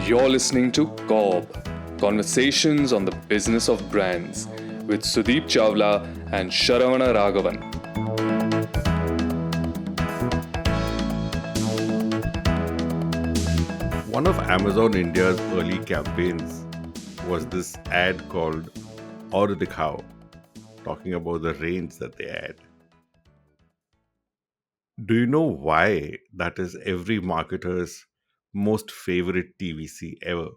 You're listening to CoBB, Conversations on the Business of Brands, with Sudeep Chawla and Sharavana Raghavan. One of Amazon India's early campaigns was this ad called Aur Dikhao, talking about the range that they had. Do you know why that is every marketer's most favorite TVC ever?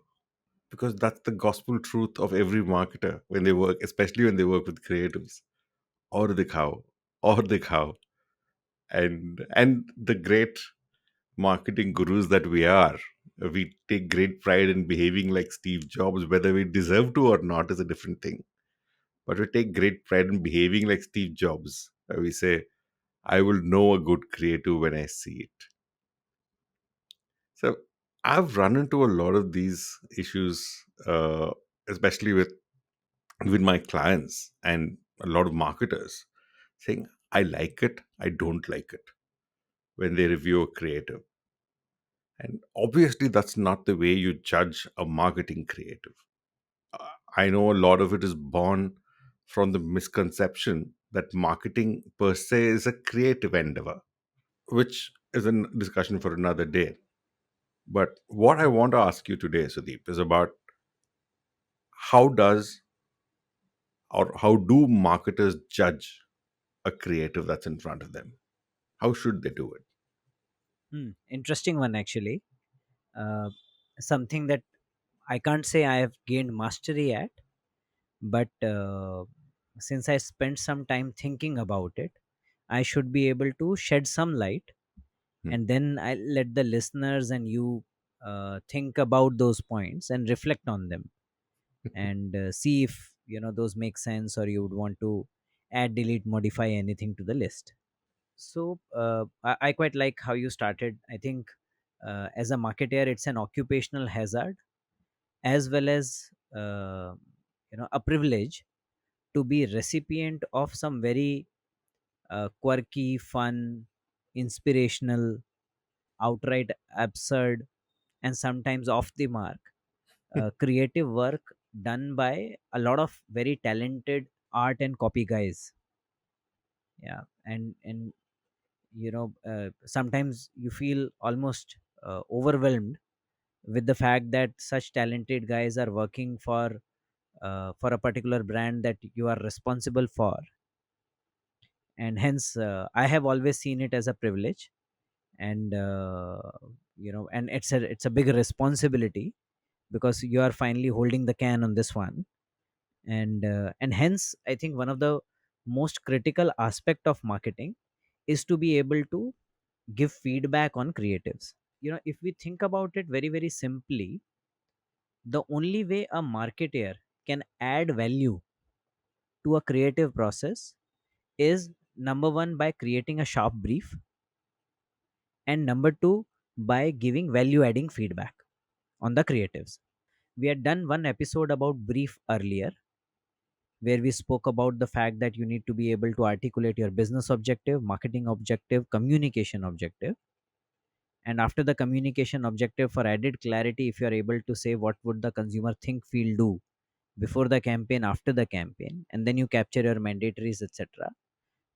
Because that's the gospel truth of every marketer when they work, especially when they work with creatives. Aur Dikhao, Aur Dikhao. And the great marketing gurus that we are, we take great pride in behaving like Steve Jobs. Whether we deserve to or not is a different thing. But we take great pride in behaving like Steve Jobs. We say, I will know a good creative when I see it. So I've run into a lot of these issues, especially with my clients and a lot of marketers saying, I like it, I don't like it when they review a creative. And obviously, that's not the way you judge a marketing creative. I know a lot of it is born from the misconception that marketing per se is a creative endeavor, which is a discussion for another day. But what I want to ask you today, Sudeep, is about how does or how do marketers judge a creative that's in front of them? How should they do it? Interesting one, actually. Uh, Something that I can't say I have gained mastery at, but since I spent some time thinking about it, I should be able to shed some light, Hmm. and then I let the listeners and you think about those points and reflect on them, and see if those make sense, or you would want to add, delete, modify anything to the list. So I quite like how you started. I think as a marketer, it's an occupational hazard as well as a privilege to be recipient of some very quirky, fun, inspirational, outright absurd, and sometimes off the mark creative work done by a lot of very talented art and copy guys. Yeah, and sometimes you feel almost overwhelmed with the fact that such talented guys are working for a particular brand that you are responsible for, and hence I have always seen it as a privilege, and and it's a big responsibility, because you are finally holding the can on this one. And hence I think one of the most critical aspect of marketing is to be able to give feedback on creatives. If we think about it very very simply, the only way a marketer can add value to a creative process is, number one, by creating a sharp brief, and number two, by giving value adding feedback on the creatives. We had done one episode about brief earlier, where we spoke about the fact that you need to be able to articulate your business objective, marketing objective, communication objective. And after the communication objective, for added clarity, if you are able to say what would the consumer think, feel, do before the campaign, after the campaign, and then you capture your mandatories, etc.,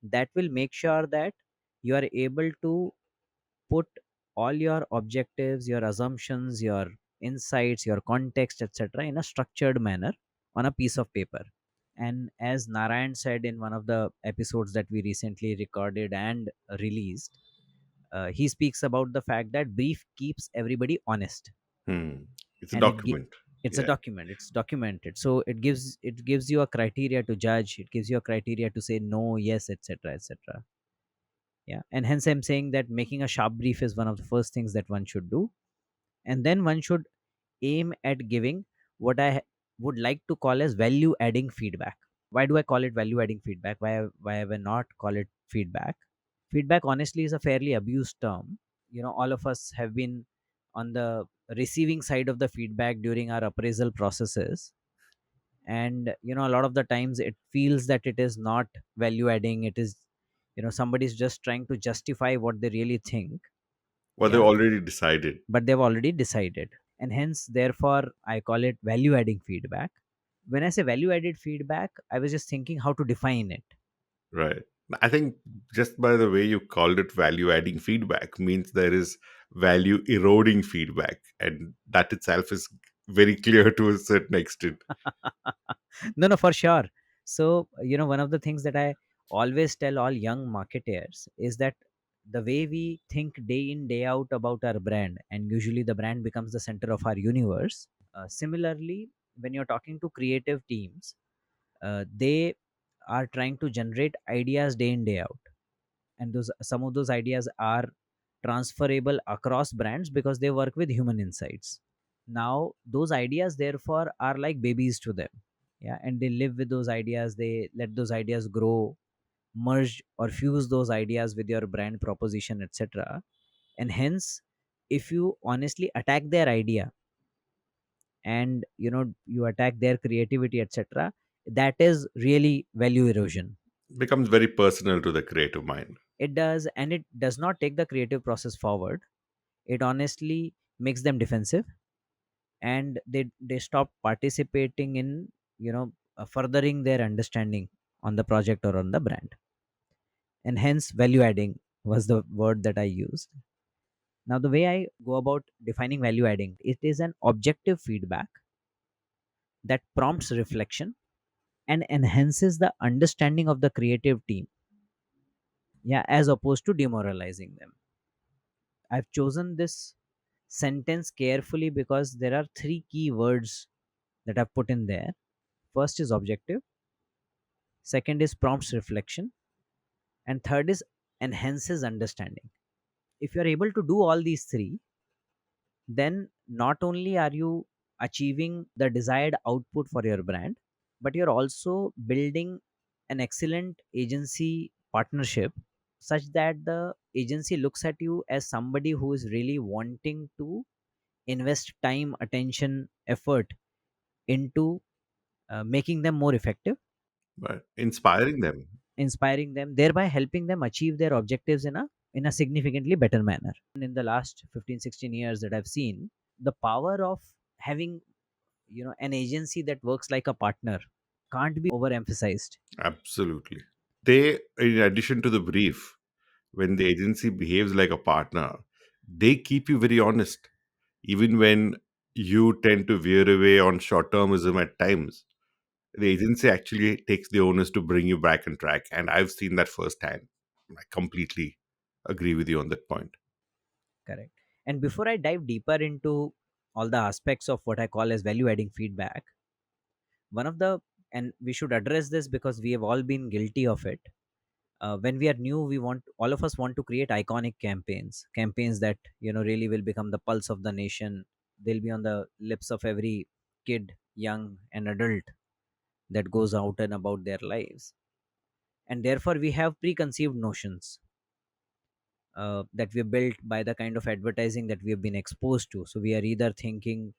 that will make sure that you are able to put all your objectives, your assumptions, your insights, your context, etc., in a structured manner on a piece of paper. And as Narayan said in one of the episodes that we recently recorded and released, he speaks about the fact that brief keeps everybody honest, Hmm. It's a and document. it's a Yeah. document, it's documented, so it gives you a criteria to judge, it gives you a criteria to say no, yes, etc., etc. Yeah, and hence I'm saying that making a sharp brief is one of the first things that one should do, and then one should aim at giving what would like to call as value adding feedback. Why do I call it value adding feedback? Why have I not call it feedback? Feedback honestly is a fairly abused term. All of us have been on the receiving side of the feedback during our appraisal processes, and a lot of the times it feels that it is not value adding. It is, somebody's just trying to justify what they really think. Well, they Yeah, already decided. but they've already decided, and hence therefore I call it value adding feedback. When I say value added feedback, I was just thinking how to define it. Right. I think just by the way you called it value adding feedback means there is value eroding feedback. And that itself is very clear to a certain extent. No, no, for sure. So, one of the things that I always tell all young marketers is that the way we think day in, day out about our brand, and usually the brand becomes the center of our universe. Similarly, when you're talking to creative teams, they are trying to generate ideas day in, day out. And some of those ideas are transferable across brands because they work with human insights. Now, those ideas, therefore, are like babies to them. Yeah, and they live with those ideas, they let those ideas grow, merge or fuse those ideas with your brand proposition, etc. And hence, if you honestly attack their idea, and you attack their creativity, etc., that is really value erosion. Becomes very personal to the creative mind. It does, and it does not take the creative process forward. It honestly makes them defensive, and they stop participating in furthering their understanding on the project or on the brand. And hence value adding was the word that I used. Now, the way I go about defining value adding, it is an objective feedback that prompts reflection and enhances the understanding of the creative team, yeah, as opposed to demoralizing them. I've chosen this sentence carefully because there are three key words that I've put in there. First is objective, second is prompts reflection, and third is enhances understanding. If you're able to do all these three, then not only are you achieving the desired output for your brand, but you're also building an excellent agency partnership, such that the agency looks at you as somebody who is really wanting to invest time, attention, effort into making them more effective, Right. Inspiring them. inspiring them, thereby helping them achieve their objectives in a significantly better manner. And in the last 15, 16 years that I've seen, the power of having an agency that works like a partner can't be overemphasized. Absolutely. They, in addition to the brief, when the agency behaves like a partner, they keep you very honest, even when you tend to veer away on short termism at times. The agency actually takes the onus to bring you back on track. And I've seen that firsthand. I completely agree with you on that point. Correct. And before I dive deeper into all the aspects of what I call as value adding feedback, one of the and we should address this because we have all been guilty of it. When we are new, we want all of us want to create iconic campaigns that really will become the pulse of the nation. They'll be on the lips of every kid, young and adult, that goes out and about their lives. And therefore we have preconceived notions that we built by the kind of advertising that we have been exposed to. So we are either thinking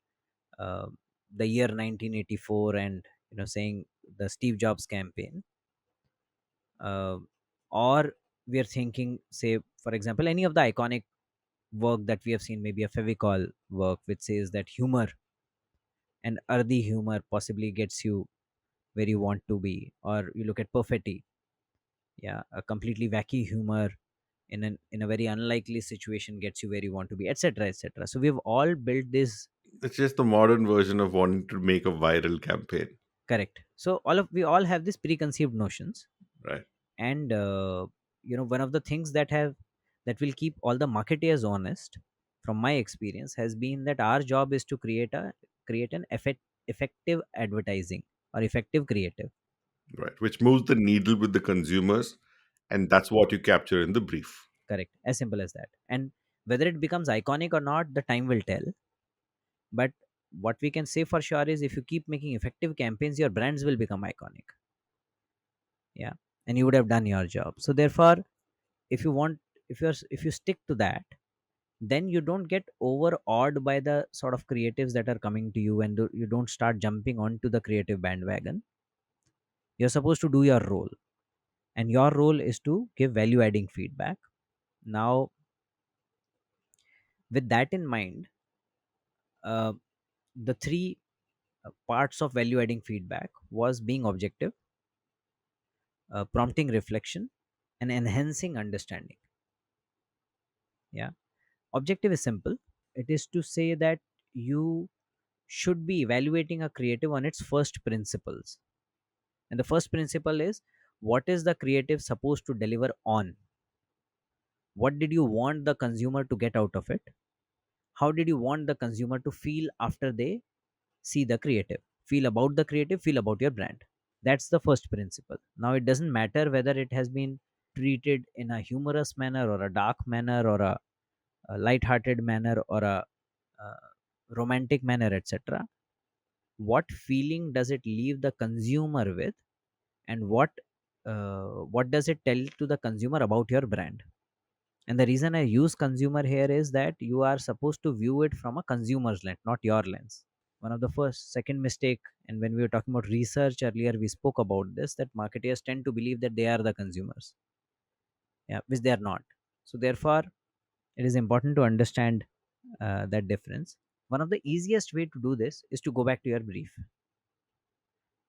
uh, the year 1984 and saying the Steve Jobs campaign, uh, or we are thinking, say, for example, any of the iconic work that we have seen, maybe a Fevicol work which says that humor and earthy humor possibly gets you where you want to be, or you look at Perfetti, yeah, a completely wacky humor in a very unlikely situation gets you where you want to be, etc., etc. So we've all built this. It's just the modern version of wanting to make a viral campaign, Correct. So we all have these preconceived notions. right? And one of the things that will keep all the marketeers honest, from my experience, has been that our job is to create an effective advertising or effective creative. Right. Which moves the needle with the consumers. And that's what you capture in the brief. Correct, as simple as that. And whether it becomes iconic or not, the time will tell. But what we can say for sure is, if you keep making effective campaigns, your brands will become iconic. Yeah, and you would have done your job. So therefore, if you want, if you stick to that, then you don't get overawed by the sort of creatives that are coming to you, and you don't start jumping onto the creative bandwagon. You're supposed to do your role, and your role is to give value adding feedback. Now, With that in mind, uh, the three parts of value adding feedback was being objective, prompting reflection, and enhancing understanding. Yeah, objective is simple. It is to say that you should be evaluating a creative on its first principles. And the first principle is, what is the creative supposed to deliver on? What did you want the consumer to get out of it? How did you want the consumer to feel after they see the creative? Feel about the creative, feel about your brand. That's the first principle. Now, it doesn't matter whether it has been treated in a humorous manner or a dark manner or a light-hearted manner or a romantic manner, etc. What feeling does it leave the consumer with, and what does it tell to the consumer about your brand? And the reason I use consumer here is that you are supposed to view it from a consumer's lens, not your lens. One of the first second mistake, and when we were talking about research earlier, we spoke about this, that marketers tend to believe that they are the consumers, yeah, which they are not. So therefore, it is important to understand that difference. One of the easiest way to do this is to go back to your brief.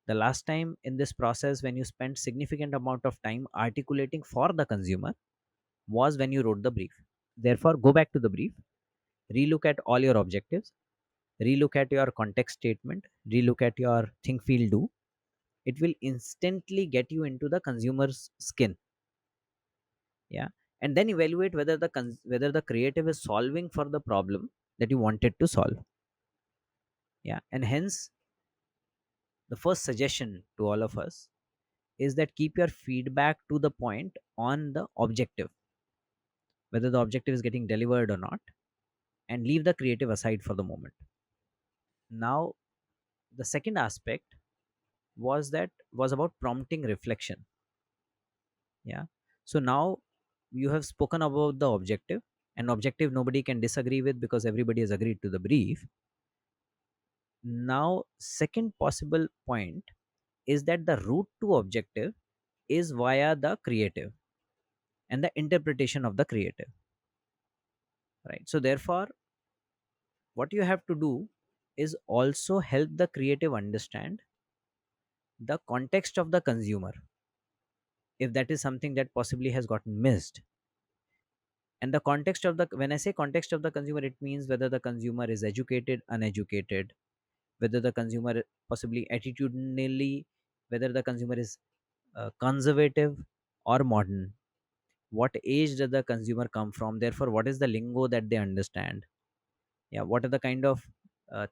The last time in this process when you spent significant amount of time articulating for the consumer was when you wrote the brief. Therefore, go back to the brief, relook at all your objectives, relook at your context statement, relook at your think, feel, do. It will instantly get you into the consumer's skin. Yeah, and then evaluate whether whether the creative is solving for the problem that you wanted to solve. Yeah, and hence the first suggestion to all of us is that keep your feedback to the point on the objective, whether the objective is getting delivered or not, and leave the creative aside for the moment. Now, the second aspect was about prompting reflection. Yeah, so now you have spoken about the objective, and objective nobody can disagree with because everybody has agreed to the brief. Now, second possible point is that the route to objective is via the creative and the interpretation of the creative, right? So therefore, what you have to do is also help the creative understand the context of the consumer, if that is something that possibly has gotten missed. And the context of the, when I say context of the consumer, it means whether the consumer is educated, uneducated, whether the consumer possibly attitudinally, whether the consumer is conservative or modern, what age does the consumer come from, therefore what is the lingo that they understand, yeah, what are the kind of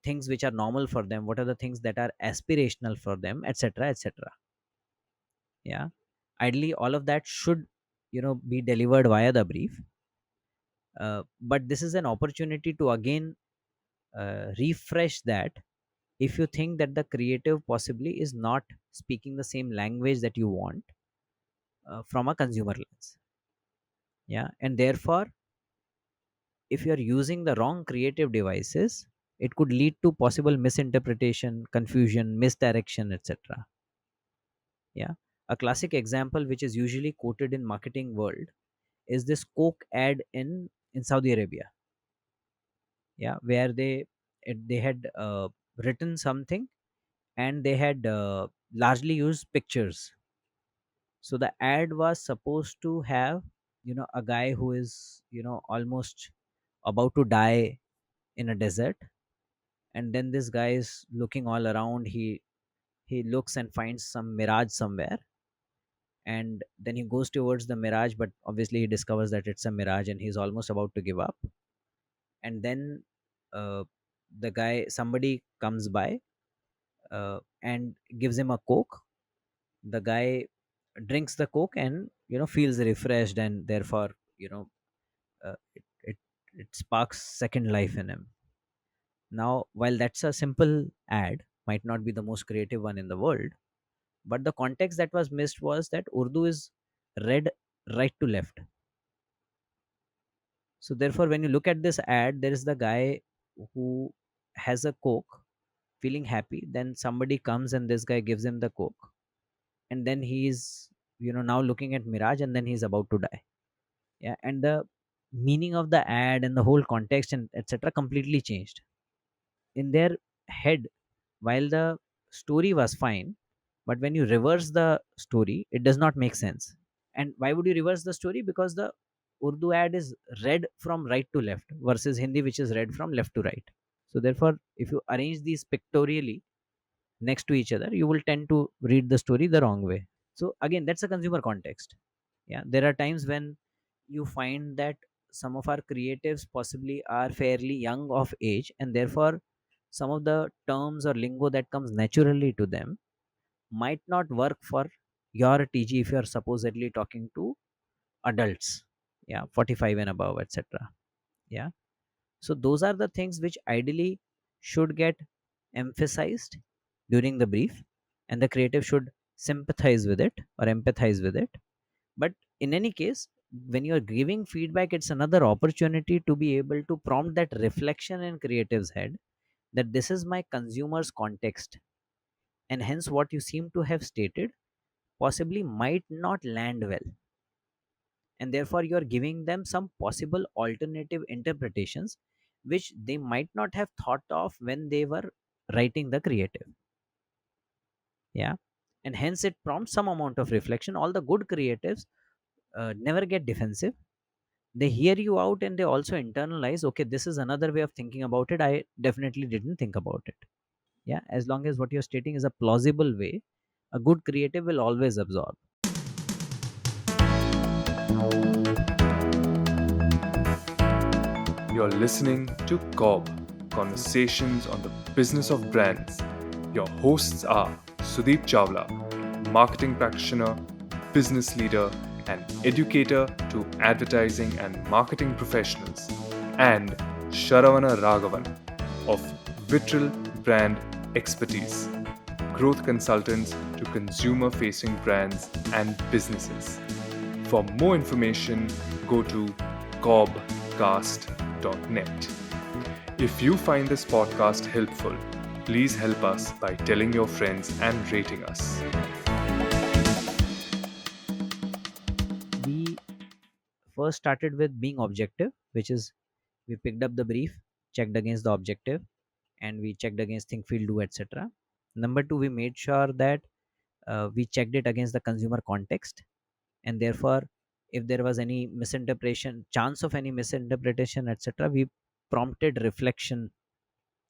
things which are normal for them, what are the things that are aspirational for them, etc., etc. Yeah, ideally all of that should, be delivered via the brief. But this is an opportunity to again refresh that if you think that the creative possibly is not speaking the same language that you want from a consumer lens. Yeah, and therefore, if you are using the wrong creative devices, it could lead to possible misinterpretation, confusion, misdirection, etc. Yeah, a classic example which is usually quoted in marketing world is this Coke ad in Saudi Arabia. Yeah, where they had written something, and they had largely used pictures. So the ad was supposed to have, a guy who is, almost about to die in a desert, and then this guy is looking all around. He looks and finds some mirage somewhere, and then he goes towards the mirage, but obviously he discovers that it's a mirage and he's almost about to give up. And then uh, the guy, somebody comes by and gives him a coke. The guy drinks the coke and, feels refreshed, and therefore, it sparks second life in him. Now, while that's a simple ad, might not be the most creative one in the world, but the context that was missed was that Urdu is read right to left. So therefore, when you look at this ad, there is the guy who has a coke, feeling happy, then somebody comes and this guy gives him the coke, and then he's, now looking at mirage, and then he's about to die. Yeah, and the meaning of the ad and the whole context and etc completely changed in their head. While the story was fine, but when you reverse the story, it does not make sense. And why would you reverse the story? Because the Urdu ad is read from right to left versus Hindi, which is read from left to right. So therefore, if you arrange these pictorially next to each other, you will tend to read the story the wrong way. So again, that's a consumer context. Yeah, there are times when you find that some of our creatives possibly are fairly young of age, and therefore some of the terms or lingo that comes naturally to them might not work for your TG if you are supposedly talking to adults, yeah, 45 and above, etc. Yeah, so those are the things which ideally should get emphasized during the brief, and the creative should sympathize with it or empathize with it. But in any case, when you are giving feedback, it's another opportunity to be able to prompt that reflection in creative's head, that this is my consumer's context, and hence what you seem to have stated possibly might not land well, and therefore you are giving them some possible alternative interpretations which they might not have thought of when they were writing the creative. Yeah, and hence it prompts some amount of reflection. All the good creatives never get defensive. They hear you out and they also internalize, okay, this is another way of thinking about it, I definitely didn't think about it. Yeah, as long as what you're stating is a plausible way, a good creative will always absorb. You're listening to CoBB, Conversations on the Business of Brands. Your hosts are Sudeep Chawla, marketing practitioner, business leader, and educator to advertising and marketing professionals, and Sharavana Raghavan of Vitral Brand Expertise, growth consultants to consumer facing brands and businesses. For more information, go to cobcast.net. If you find this podcast helpful, please help us by telling your friends and rating us. We first started with being objective, which is we picked up the brief, checked against the objective, and we checked against think, feel, do, etc. Number two, we made sure that we checked it against the consumer context, and therefore if there was any misinterpretation, chance of any misinterpretation, etc., we prompted reflection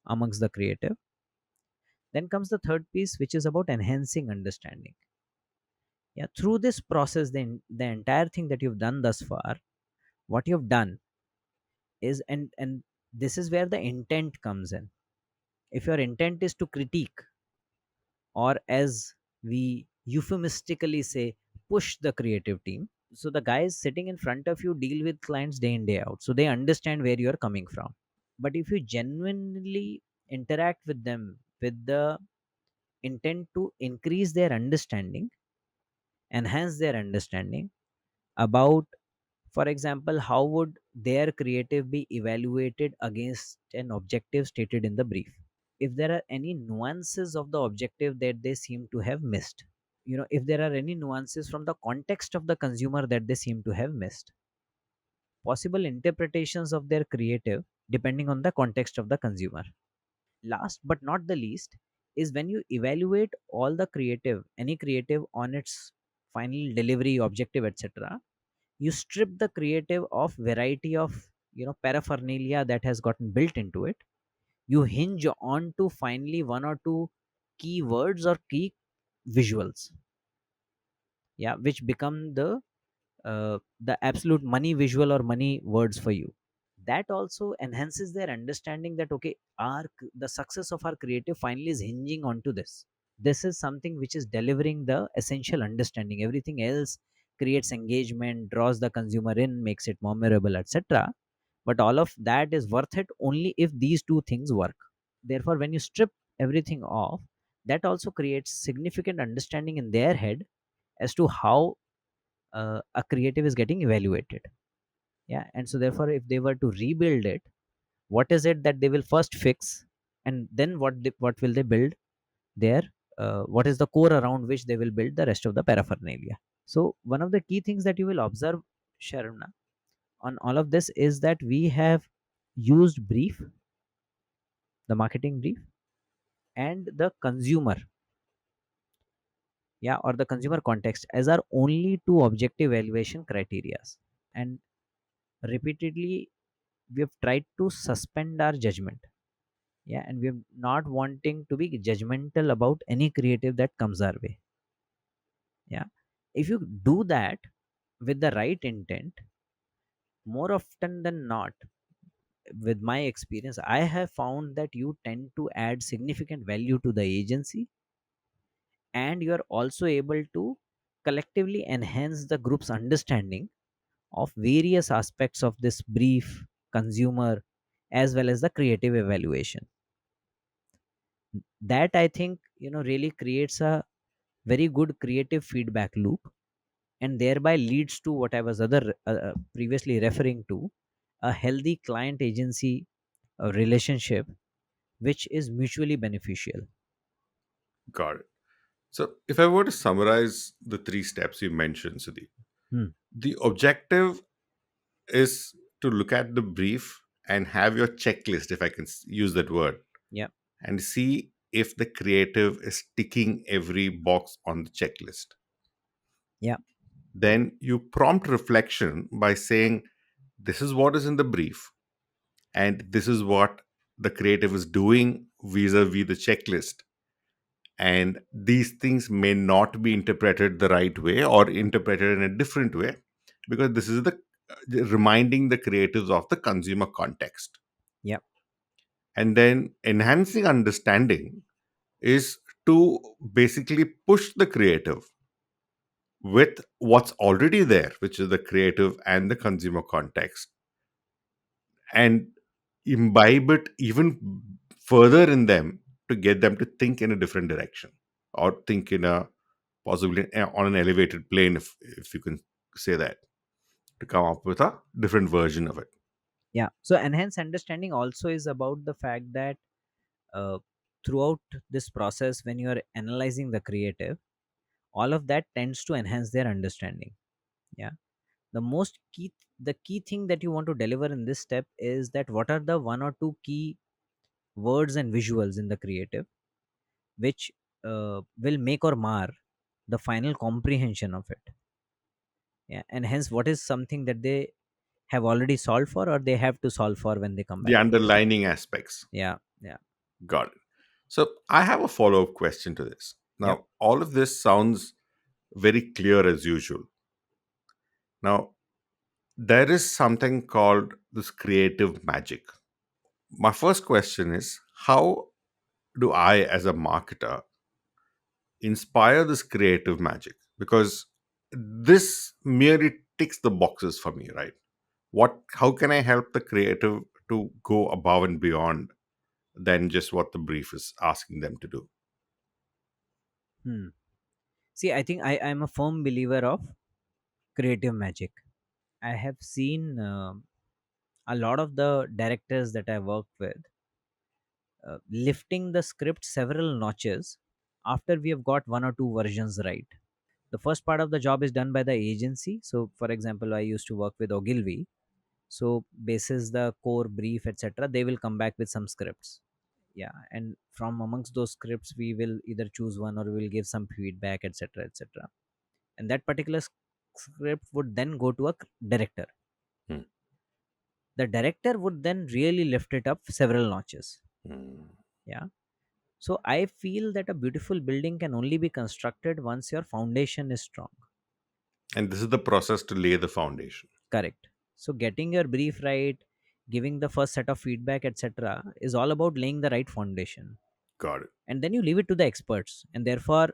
amongst the creative. Then comes the third piece, which is about enhancing understanding. Yeah, through this process, the entire thing that you've done thus far, what you've done is, and this is where the intent comes in. If your intent is to critique, or as we euphemistically say, push the creative team, so the guys sitting in front of you deal with clients day in day out, so they understand where you're coming from. But if you genuinely interact with them with the intent to increase their understanding, enhance their understanding about, for example, how would their creative be evaluated against an objective stated in the brief, if there are any nuances of the objective that they seem to have missed, if there are any nuances from the context of the consumer that they seem to have missed, possible interpretations of their creative depending on the context of the consumer. Last but not the least is when you evaluate all the creative, any creative on its final delivery, objective, etc., you strip the creative of variety of paraphernalia that has gotten built into it. You hinge on to finally one or two key words or key visuals, yeah, which become the absolute money visual or money words for you. That also enhances their understanding that, okay, the success of our creative finally is hinging onto this. This is something which is delivering the essential understanding. Everything else creates engagement, draws the consumer in, makes it memorable, etc., but all of that is worth it only if these two things work. Therefore, when you strip everything off, that also creates significant understanding in their head as to how a creative is getting evaluated. Yeah, and so therefore if they were to rebuild it, what is it that they will first fix, and then what will they build there, what is the core around which they will build the rest of the paraphernalia. So one of the key things that you will observe, Sharana, on all of this is that we have used brief, the marketing brief, and the consumer, yeah, or the consumer context as our only two objective evaluation criteria. And repeatedly we have tried to suspend our judgment, yeah, and we're not wanting to be judgmental about any creative that comes our way. Yeah, if you do that with the right intent, more often than not, with my experience, I have found that you tend to add significant value to the agency, and you are also able to collectively enhance the group's understanding of various aspects of this brief, consumer, as well as the creative evaluation. That, I think, really creates a very good creative feedback loop, and thereby leads to what I was other previously referring to, a healthy client agency relationship, which is mutually beneficial. Got it. So, if I were to summarize the three steps you mentioned, Sudeep, Hmm. the objective is to look at the brief and have your checklist, if I can use that word, Yeah. and see if the creative is ticking every box on the checklist. Yeah. Then you prompt reflection by saying, this is what is in the brief, and this is what the creative is doing vis a vis the checklist. And these things may not be interpreted the right way or interpreted in a different way, because this is the reminding the creatives of the consumer context. Yeah. And then enhancing understanding is to basically push the creative with what's already there, which is the creative and the consumer context, and imbibe it even further in them to get them to think in a different direction, or think in a possibly on an elevated plane, if you can say that, to come up with a different version of it. Yeah. So enhanced understanding also is about the fact that uh, throughout this process, when you are analyzing the creative, all of that tends to enhance their understanding. Yeah. The key thing that you want to deliver in this step is that what are the one or two key words and visuals in the creative which will make or mar the final comprehension of it. Yeah, and hence what is something that they have already solved for or they have to solve for when they come The back to it. underlining aspects. Yeah. Yeah. Got it. So I have a follow-up question to this. Yep. Now, all of this sounds very clear as usual. Now, there is something called this creative magic. My first question is, how do I, as a marketer, inspire this creative magic? Because this merely ticks the boxes for me, right? How can I help the creative to go above and beyond than just what the brief is asking them to do? Hmm. See, I think I'm a firm believer of creative magic. I have seen a lot of the directors that I worked with lifting the script several notches after we have got one or two versions right. The first part of the job is done by the agency. So, for example, I used to work with Ogilvy. So, basis the core brief, etc., they will come back with some scripts. Yeah, and from amongst those scripts, we will either choose one or we will give some feedback, etc., etc. And that particular script would then go to a director. Hmm. The director would then really lift it up several notches. Hmm. Yeah. So I feel that a beautiful building can only be constructed once your foundation is strong. And this is the process to lay the foundation. Correct. So getting your brief right, giving the first set of feedback, etc., is all about laying the right foundation. Got it. And then you leave it to the experts. And therefore,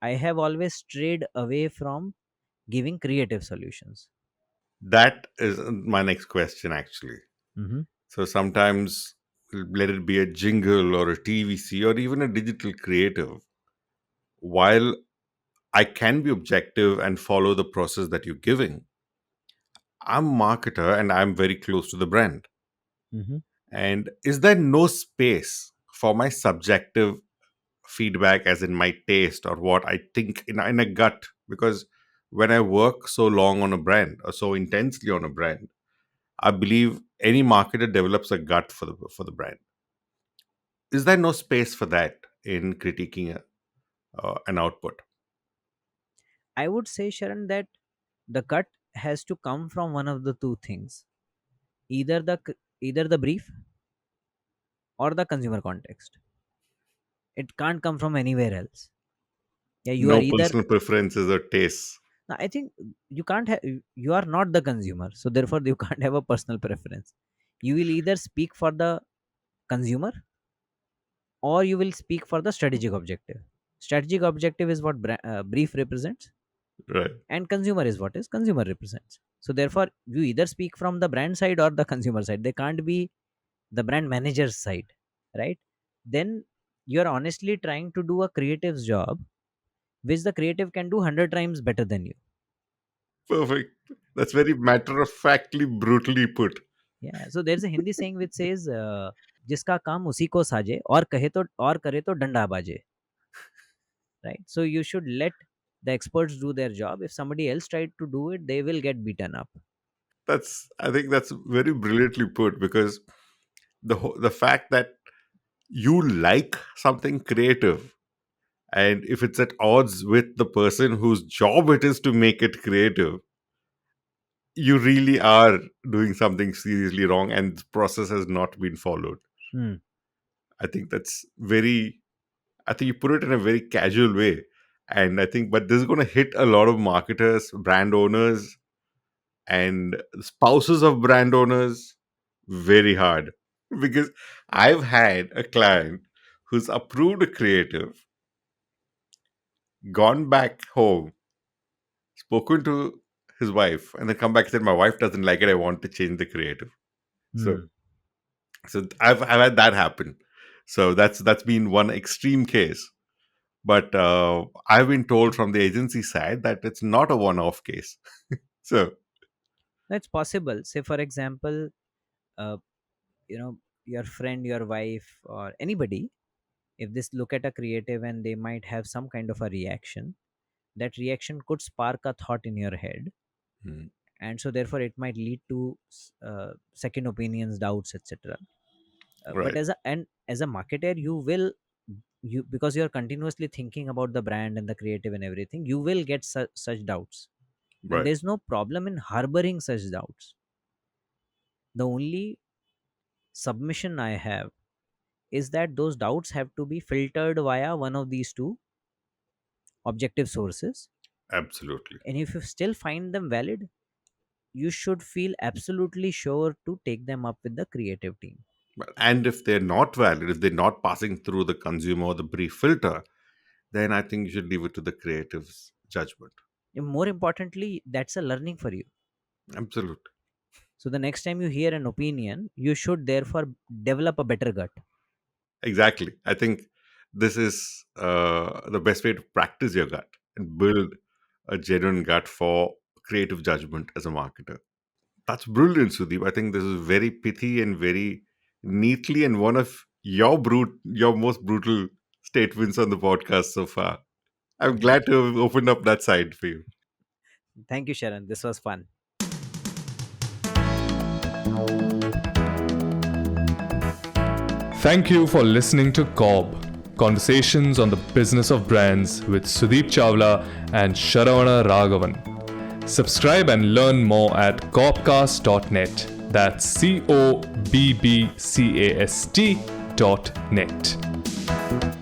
I have always strayed away from giving creative solutions. That is my next question, actually. Hmm. So sometimes, let it be a jingle or a TVC or even a digital creative, while I can be objective and follow the process that you're giving, I'm a marketer and I'm very close to the brand. Hmm. And is there no space for my subjective feedback, as in my taste or what I think in a gut? Because when I work so long on a brand or so intensely on a brand, I believe any marketer develops a gut for the brand. Is there no space for that in critiquing an output? I would say, Sharon, that the cut has to come from one of the two things: either the brief or the consumer context. It can't come from anywhere else. Yeah, you are No either. personal preferences or tastes. I think you can't have. You are not the consumer, so therefore you can't have a personal preference. You will either speak for the consumer or you will speak for the strategic objective. Strategic objective is what brief represents, Right. and consumer is what is consumer represents. So therefore you either speak from the brand side or the consumer side. They can't be the brand manager's side, right? Then you're honestly trying to do a creative's job, which the creative can do 100 times better than you. Perfect. That's very matter of factly, brutally put. Yeah, so there's a Hindi saying which says जिसका काम उसी को साजे और कहे तो और करे तो डंडा बाजे, right? So you should let the experts do their job. If somebody else tried to do it, they will get beaten up. I think that's very brilliantly put, because the fact that you like something creative, and if it's at odds with the person whose job it is to make it creative, you really are doing something seriously wrong, and the process has not been followed. Hmm. I think that's very, I think you put it in a very casual way. And I think, but this is going to hit a lot of marketers, brand owners, and spouses of brand owners very hard. Because I've had a client who's approved a creative, gone back home, spoken to his wife, and then come back and said, "My wife doesn't like it. I want to change the creative." So, Hmm. I've had that happen. So that's been one extreme case. But I've been told from the agency side that it's not a one-off case. So That's possible. Say, for example, uh, your friend, your wife, or anybody, if this look at a creative and they might have some kind of a reaction, that reaction could spark a thought in your head, mm, and so therefore it might lead to second opinions, doubts, etc. But right, as a marketer, you will, you because you're continuously thinking about the brand and the creative and everything, you will get such doubts, and right, there's no problem in harboring such doubts. The only submission I have is that those doubts have to be filtered via one of these two objective sources, absolutely. and if you still find them valid, you should feel absolutely sure to take them up with the creative team. And if they're not valid, if they're not passing through the consumer or the brief filter, then I think you should leave it to the creative's judgment. And more importantly, that's a learning for you. Absolutely. So the next time you hear an opinion, you should therefore develop a better gut. Exactly. I think this is the best way to practice your gut and build a genuine gut for creative judgment as a marketer. That's brilliant, Sudeep. I think this is very pithy and very neatly, and one of your most brutal statements on the podcast so far. I'm glad to have opened up that side for you. Thank you, Sharon. This was fun. Thank you for listening to CoBB, Conversations on the Business of Brands with Sudeep Chawla and Sharavana Raghavan. Subscribe and learn more at cobcast.net. That's COBBCAST.net.